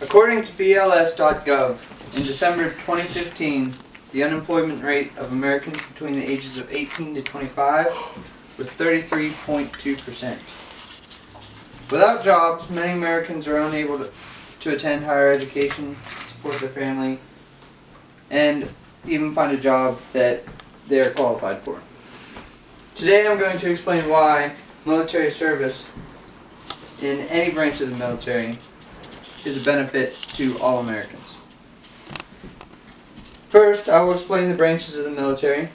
According to BLS.gov, in December 2015, the unemployment rate of Americans between the ages of 18 to 25 was 33.2%. Without jobs, many Americans are unable to attend higher education, support their family, and even find a job that they are qualified for. Today I'm going to explain why military service in any branch of the military is a benefit to all Americans. First, I will explain the branches of the military.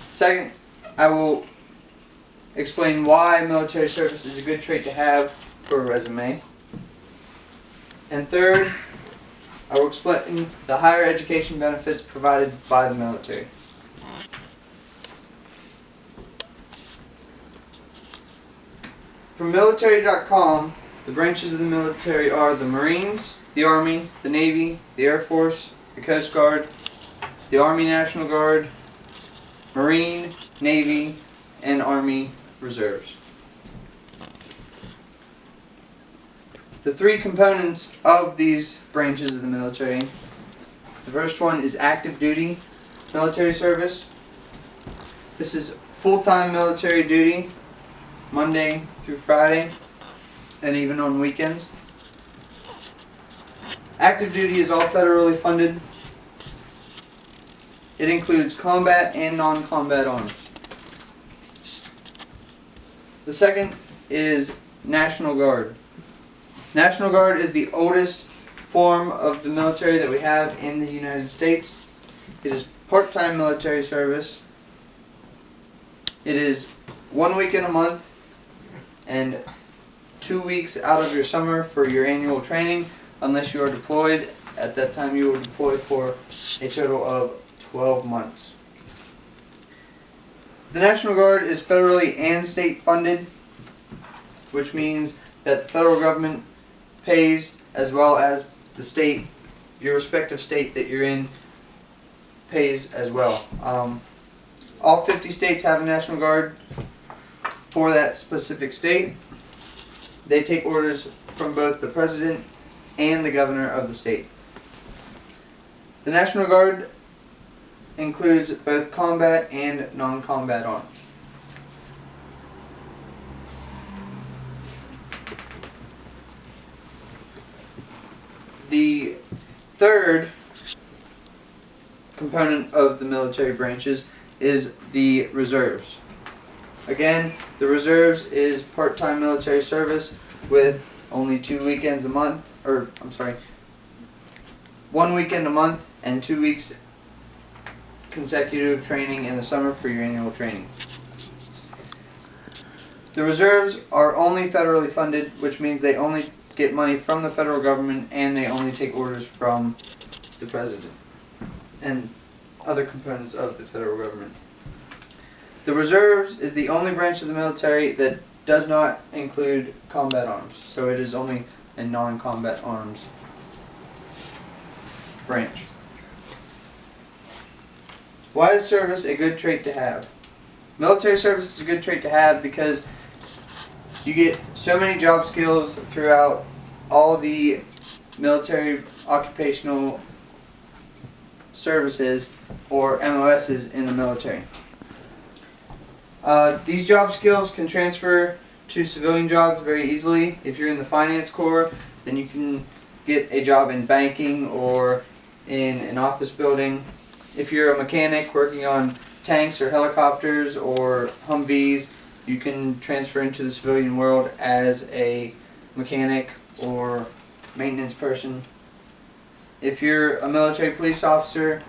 Second, I will explain why military service is a good trait to have for a resume. And third, I will explain the higher education benefits provided by the military. From military.com, the branches of the military are the Marines, the Army, the Navy, the Air Force, the Coast Guard, the Army National Guard, Marine, Navy, and Army Reserves. The three components of these branches of the military. The first one is active duty military service. This is full-time military duty, Monday through Friday, and even on weekends. Active duty is all federally funded. It includes combat and non-combat arms. The second is National Guard. National Guard is the oldest form of the military that we have in the United States. It is part-time military service. It is 1 week in a month and 2 weeks out of your summer for your annual training, unless you are deployed. At that time you will deploy for a total of 12 months. The National Guard is federally and state funded, which means that the federal government pays, as well as the state, your respective state that you're in, pays as well. All 50 states have a National Guard for that specific state. They take orders from both the president and the governor of the state. The National Guard includes both combat and non-combat arms. The third component of the military branches is the reserves. Again, the reserves is part-time military service with only 2 weekends a month, 1 weekend a month and 2 weeks consecutive training in the summer for your annual training. The reserves are only federally funded, which means they only get money from the federal government and they only take orders from the president and other components of the federal government. The reserves is the only branch of the military that does not include combat arms, so it is only a non-combat arms branch. Why is service a good trait to have? Military service is a good trait to have because you get so many job skills throughout all the military occupational services, or MOSs, in the military. These job skills can transfer to civilian jobs very easily. If you're in the finance corps, then you can get a job in banking or in an office building. If you're a mechanic working on tanks or helicopters or Humvees, you can transfer into the civilian world as a mechanic or maintenance person. If you're a military police officer,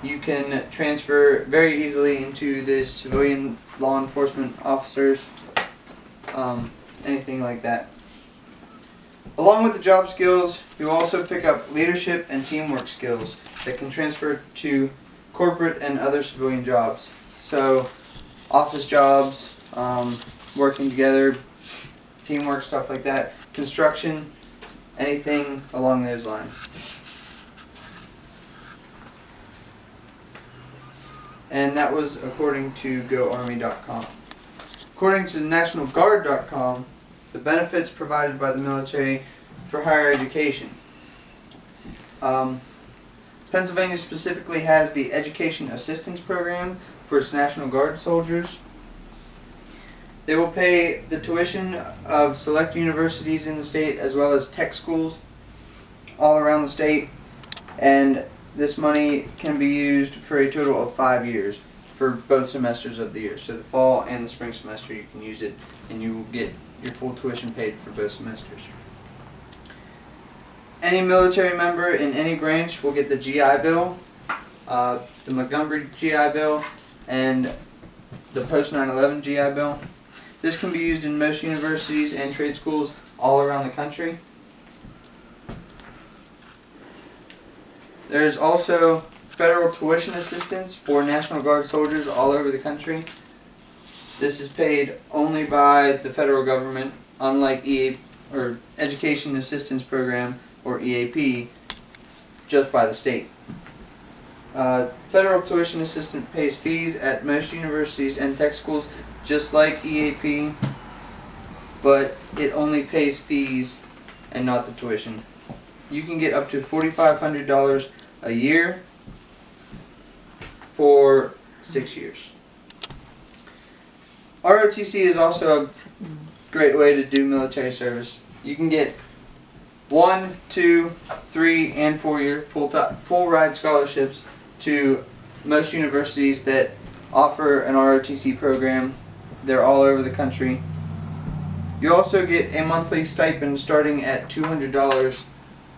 you can transfer very easily into the civilian law enforcement officers, anything like that. Along with the job skills, you also pick up leadership and teamwork skills that can transfer to corporate and other civilian jobs. So, office jobs, working together, teamwork, stuff like that, construction, anything along those lines. and that was according to GoArmy.com. According to NationalGuard.com, the benefits provided by the military for higher education. Pennsylvania specifically has the Education Assistance Program for its National Guard soldiers. They will pay the tuition of select universities in the state as well as tech schools all around the state, and this money can be used for a total of 5 years for both semesters of the year. So the fall and the spring semester you can use it, and you will get your full tuition paid for both semesters. Any military member in any branch will get the GI Bill, the Montgomery GI Bill, and the post 9/11 GI Bill. This can be used in most universities and trade schools all around the country. There is also federal tuition assistance for National Guard soldiers all over the country. This is paid only by the federal government, unlike Education Assistance Program, or EAP, just by the state. Federal tuition assistance pays fees at most universities and tech schools just like EAP, but it only pays fees and not the tuition. You can get up to $4,500 a year for 6 years. ROTC is also a great way to do military service. You can get 1, 2, 3, and 4-year full ride scholarships to most universities that offer an ROTC program. They're all over the country. You also get a monthly stipend starting at $200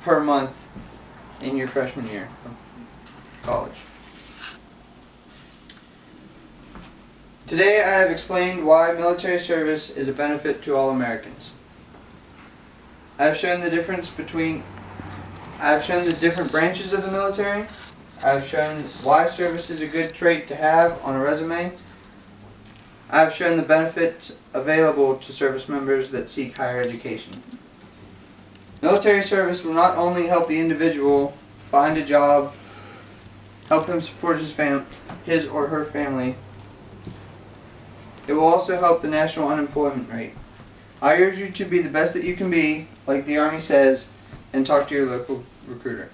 per month in your freshman year of college. Today I have explained why military service is a benefit to all Americans. I have shown the different branches of the military. I have shown why service is a good trait to have on a resume. I have shown the benefits available to service members that seek higher education. Military service will not only help the individual find a job, help him support his or her family, it will also help the national unemployment rate. I urge you to be the best that you can be, like the Army says, and talk to your local recruiter.